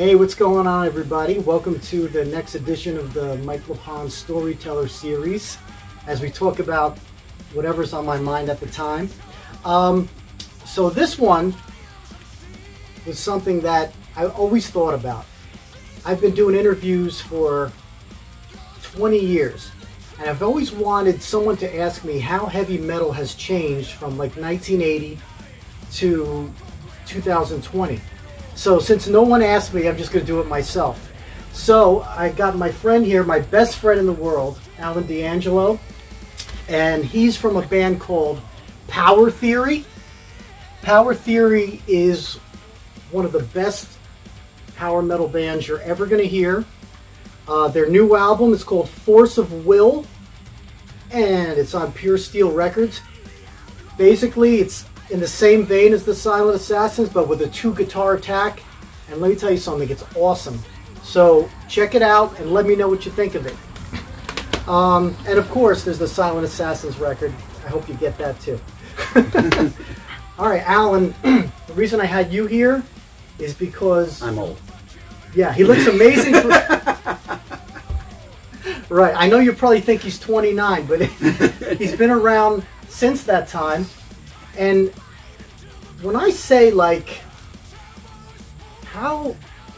Hey, what's going on, everybody? Welcome to the next edition of the LePond's Storyteller series, as we talk about whatever's on my mind at the time. So this one was something that I always thought about. I've been doing interviews for 20 years, and I've always wanted someone to ask me how heavy metal has changed from like 1980 to 2020. So since no one asked me, I'm just going to do it myself. So I got my friend here, my best friend in the world, Alan D'Angelo, and he's from a band called Power Theory. Power Theory is one of the best power metal bands you're ever going to hear. Their new album is called Force of Will, and it's on Pure Steel Records. Basically, it's in the same vein as the Silent Assassins, but with a 2-guitar attack. And let me tell you something, it's awesome. So check it out and let me know what you think of it. And of course, there's the Silent Assassins record. I hope you get that too. All right, Alan, the reason I had you here is because... I'm old. Yeah, he looks amazing. Right, I know you probably think he's 29, but he's been around since that time. And when I say, like,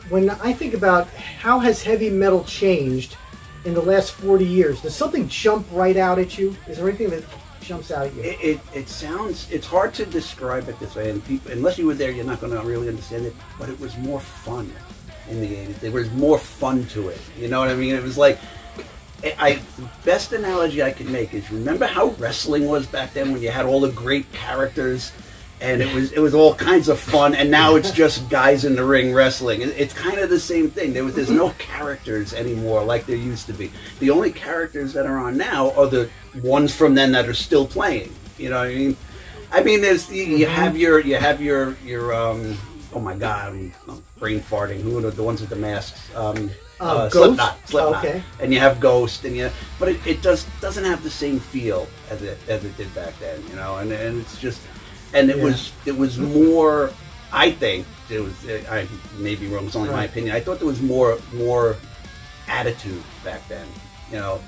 when I think about how has heavy metal changed in the last 40 years, does something jump right out at you? Is there anything that jumps out at you? It sounds, it's hard to describe it this way, and people, unless you were there, you're not going to really understand it, but it was more fun in the 80s. There was more fun to it, you know what I mean? It was like, the best analogy I can make is, remember how wrestling was back then when you had all the great characters and it was all kinds of fun, and now it's just guys in the ring wrestling. It's kind of the same thing. There's no characters anymore like there used to be. The only characters that are on now are the ones from then that are still playing. You know what I mean? I mean, there's you have your oh my God, I'm brain farting. Who are the ones with the masks? Slipknot, okay. And you have Ghost, and but it doesn't have the same feel as it did back then, you know. And it's just, and it was more. I think it was. I may be wrong. It's only my opinion. I thought there was more attitude back then, you know.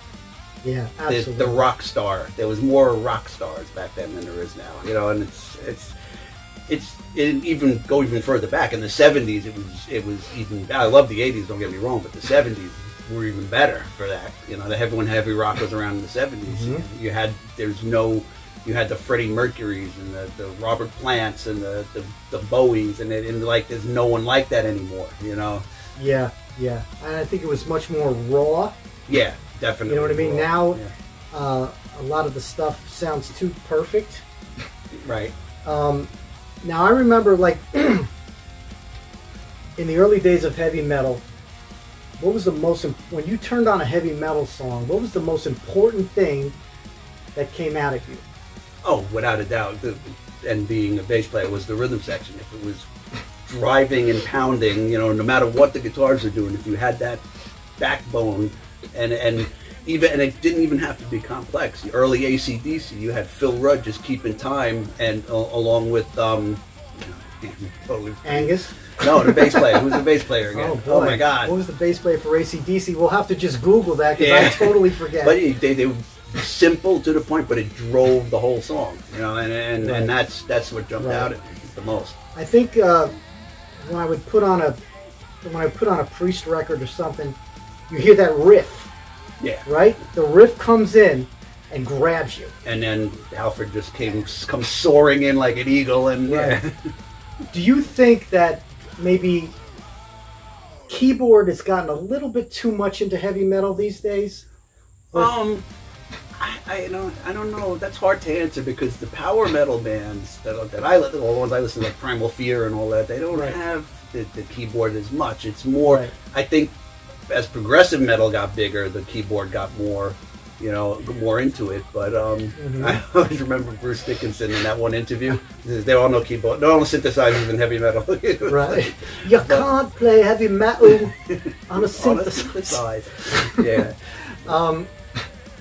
Yeah, absolutely. The rock star. There was more rock stars back then than there is now, you know. And it even go even further back in the 70s. It was even. I love the 80s. Don't get me wrong, but the 70s were even better for that. You know, when heavy rock was around in the 70s, you had the Freddie Mercurys and the Robert Plants and the Bowies, and like there's no one like that anymore. You know. Yeah, yeah, and I think it was much more raw. Yeah, definitely. You know what I mean? Raw. Now, a lot of the stuff sounds too perfect. Right. Now, I remember, like, in the early days of heavy metal, what was the most, when you turned on a heavy metal song, what was the most important thing that came out at you? Oh, without a doubt, and being a bass player, was the rhythm section. If it was driving and pounding, you know, no matter what the guitars are doing, if you had that backbone, and it didn't even have to be complex. The early AC/DC, you had Phil Rudd just keeping time, and along with Angus. No, the bass player. Who's the bass player again? Oh, boy. Oh my God! What was the bass player for AC/DC? We'll have to just Google that because I totally forget. But they were simple to the point, but it drove the whole song. You know, and that's what jumped out at me the most. I think when I would put on a Priest record or something, you hear that riff. Yeah. Right? The riff comes in and grabs you. And then Alfred just comes soaring in like an eagle. And Do you think that maybe keyboard has gotten a little bit too much into heavy metal these days? I don't know. That's hard to answer because the power metal bands all the ones I listen to, like Primal Fear and all that, they don't have the keyboard as much. It's more, I think, as progressive metal got bigger, the keyboard got more, you know, more into it. But I always remember Bruce Dickinson in that one interview. They all know keyboard, no synthesizers in heavy metal. Right. You can't play heavy metal on a synthesizer. Yeah.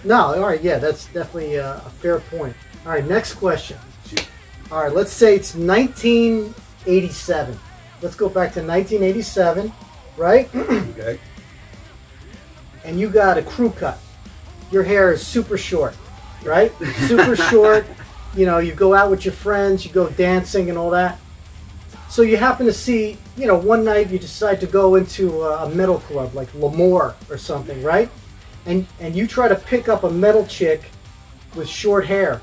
No, all right, yeah, that's definitely a fair point. All right, next question. All right, let's say it's 1987. Let's go back to 1987. right? Okay. And you got a crew cut. Your hair is super short, right? Super short. You know, you go out with your friends, you go dancing and all that. So you happen to see, you know, one night you decide to go into a metal club like L'Amour or something, right? And you try to pick up a metal chick with short hair.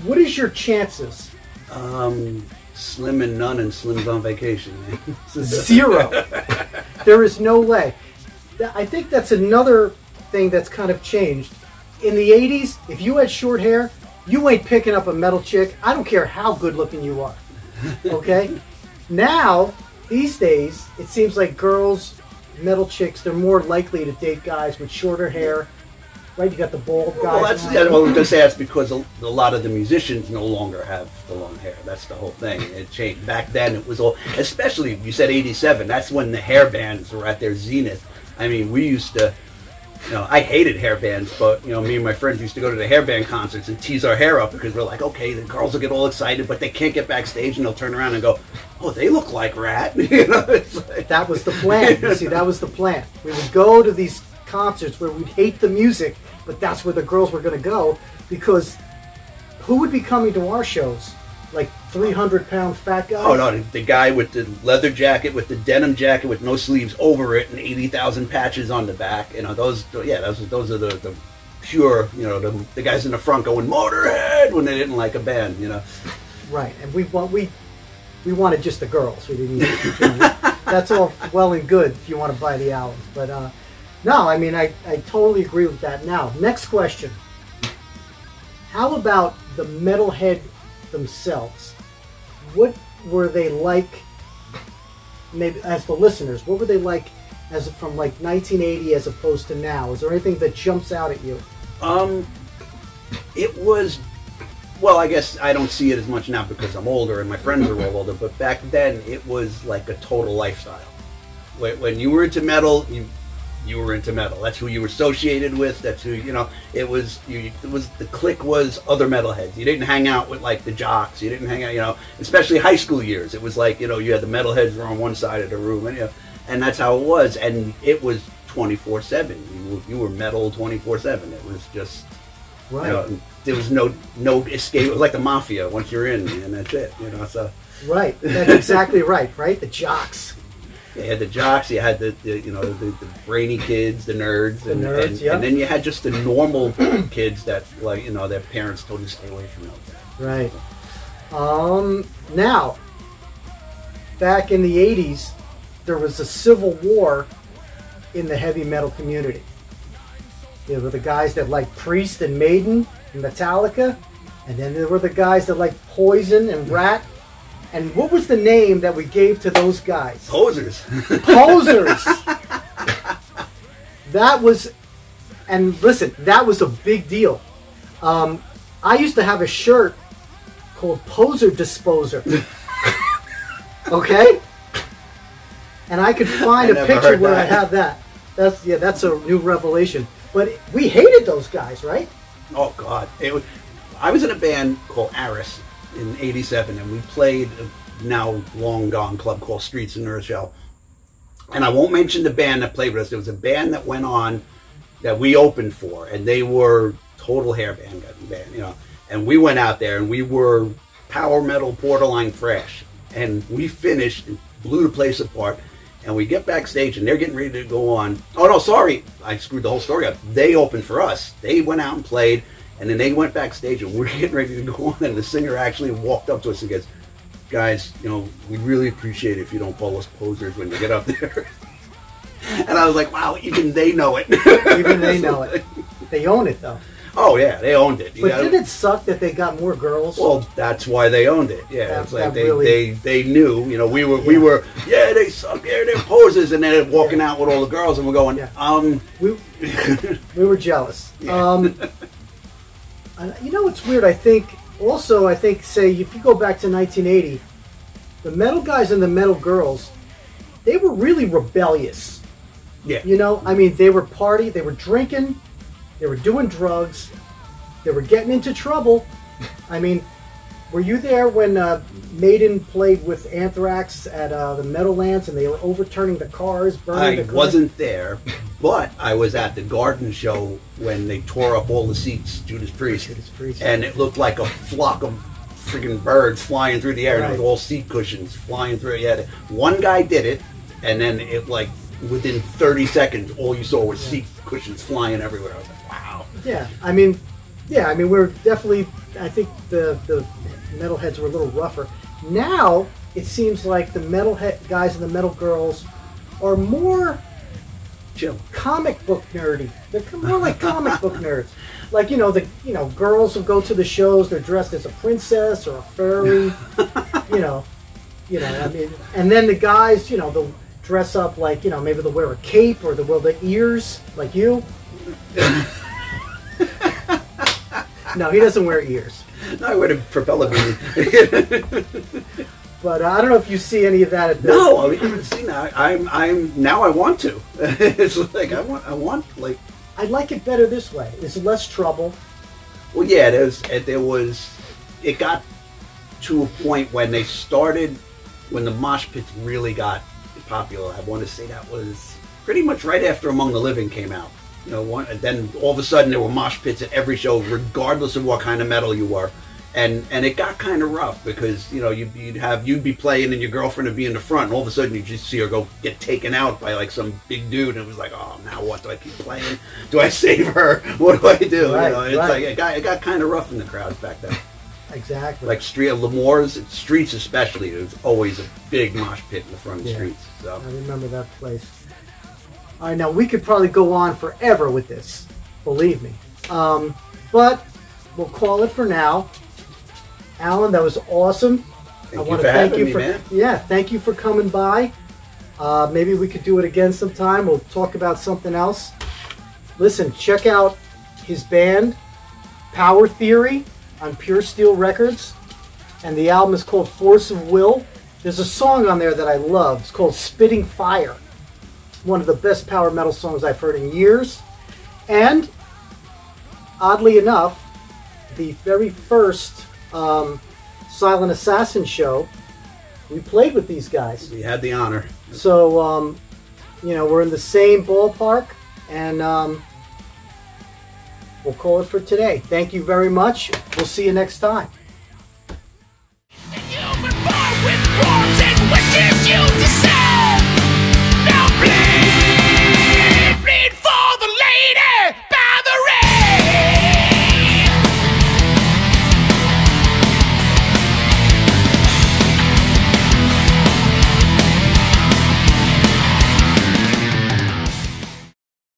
What is your chances? Slim and none, and Slim's on vacation. Zero. There is no way. I think that's another thing that's kind of changed. In the 80s, if you had short hair, you ain't picking up a metal chick. I don't care how good looking you are. Okay? Now, these days, it seems like girls, metal chicks, they're more likely to date guys with shorter hair. Right? You got the bald guys. Well, that's, yeah, well, I was going to say that's because a lot of the musicians no longer have the long hair. That's the whole thing. It changed. Back then, it was all, especially, you said 87, that's when the hair bands were at their zenith. I mean, we used to, you know, I hated hair bands, but, you know, me and my friends used to go to the hair band concerts and tease our hair up because we're like, okay, the girls will get all excited, but they can't get backstage, and they'll turn around and go, oh, they look like Rat. You know, it's like, that was the plan. You see, that was the plan. We would go to these concerts where we'd hate the music, but that's where the girls were going to go, because who would be coming to our shows? Like 300-pound fat guys? Oh no, the guy with the leather jacket, with the denim jacket with no sleeves over it, and 80,000 patches on the back. You know, those are the pure, you know, the guys in the front going Motorhead when they didn't like a band, you know. Right, and we wanted just the girls. We didn't. That's all well and good if you want to buy the albums, but no, I mean I totally agree with that. Now, next question: how about the metalhead themselves? What were they like? Maybe as the listeners, what were they like as from like 1980 as opposed to now? Is there anything that jumps out at you? It was, well, I guess I don't see it as much now because I'm older and my friends are all older. But back then, it was like a total lifestyle. When you were into metal, you were into metal. That's who you were associated with. That's who, you know, it was the clique was other metalheads. You didn't hang out with like the jocks. You didn't hang out, you know, especially high school years. It was like, you know, you had the metalheads were on one side of the room, and, you know, and that's how it was. And it was 24/7. You were metal 24/7. It was just, right. You know, there was no escape. It was like the mafia. Once you're in, and that's it. You know, so right. That's exactly right. Right, the jocks. You had the jocks, you had the you know, the brainy kids, the nerds, and then you had just the normal kids that, like, you know, their parents told you to stay away from them. Right. Now, back in the 80s, there was a civil war in the heavy metal community. There were the guys that liked Priest and Maiden and Metallica, and then there were the guys that liked Poison and Rat. And what was the name that we gave to those guys? Posers. Posers. That was, and listen, that was a big deal. I used to have a shirt called Poser Disposer. Okay? And I could find a picture where I have that. That's a new revelation. But we hated those guys, right? Oh God. I was in a band called Aris in '87, and we played a now long gone club called Streets in Rochelle. And I won't mention the band that played with us. There was a band that went on that we opened for, and they were total hair band, you know. And we went out there, and we were power metal, borderline thrash. And we finished and blew the place apart. And we get backstage, and they're getting ready to go on. Oh no, sorry, I screwed the whole story up. They opened for us. They went out and played. And then they went backstage, and we're getting ready to go on, and the singer actually walked up to us and goes, guys, you know, we'd really appreciate it if you don't call us posers when you get up there. And I was like, wow, even they know it. Even they know it. They own it, though. Oh, yeah, they owned it. But didn't it suck that they got more girls? Well, that's why they owned it. Yeah, it's like they knew, you know, we were, they suck, they're posers, and then walking out with all the girls, and we're going, we were jealous. Yeah. You know what's weird? I think, say, if you go back to 1980, the metal guys and the metal girls, they were really rebellious. Yeah. You know, I mean, they were they were drinking, they were doing drugs, they were getting into trouble. I mean, Were you there when Maiden played with Anthrax at the Meadowlands and they were overturning the cars, burning the cars? I wasn't there, but I was at the garden show when they tore up all the seats, Judas Priest. And it looked like a flock of freaking birds flying through the air, and it was all seat cushions flying through. One guy did it, and then it, like, within 30 seconds, all you saw was seat cushions flying everywhere. I was like, wow. Yeah, I mean, we're definitely, I think the metalheads were a little rougher. Now, it seems like the metalhead guys and the metal girls are more chill, comic book nerdy. They're more like comic book nerds. Like, girls will go to the shows, they're dressed as a princess or a fairy, I mean, and then the guys, they'll dress up like, maybe they'll wear a cape or they'll wear the ears, like you. No, he doesn't wear ears. No, I wear a propeller beanie. But I don't know if you see any of that at this. No, I haven't seen that. Now I want to. It's like I want like. I like it better this way. It's less trouble. Well, yeah, it got to a point when they started, when the mosh pits really got popular. I want to say that was pretty much right after Among the Living came out. Then all of a sudden there were mosh pits at every show, regardless of what kind of metal you were. And it got kind of rough because, you'd be playing and your girlfriend would be in the front, and all of a sudden you just see her get taken out by like some big dude, and it was like, oh, now what? Do I keep playing? Do I save her? What do I do? Right, Like it got kind of rough in the crowds back then. Exactly. Like Lemore's streets especially, there was always a big mosh pit in the front of the streets. So I remember that place. All right, now we could probably go on forever with this, believe me. But we'll call it for now. Alan, that was awesome. Thank you for having me, man. Yeah, thank you for coming by. Maybe we could do it again sometime. We'll talk about something else. Listen, check out his band, Power Theory, on Pure Steel Records. And the album is called Force of Will. There's a song on there that I love. It's called Spitting Fire. One of the best power metal songs I've heard in years. And, oddly enough, the very first Silent Assassin show, we played with these guys. We had the honor. So, we're in the same ballpark, and we'll call it for today. Thank you very much. We'll see you next time. And you've been born with forms in which is used to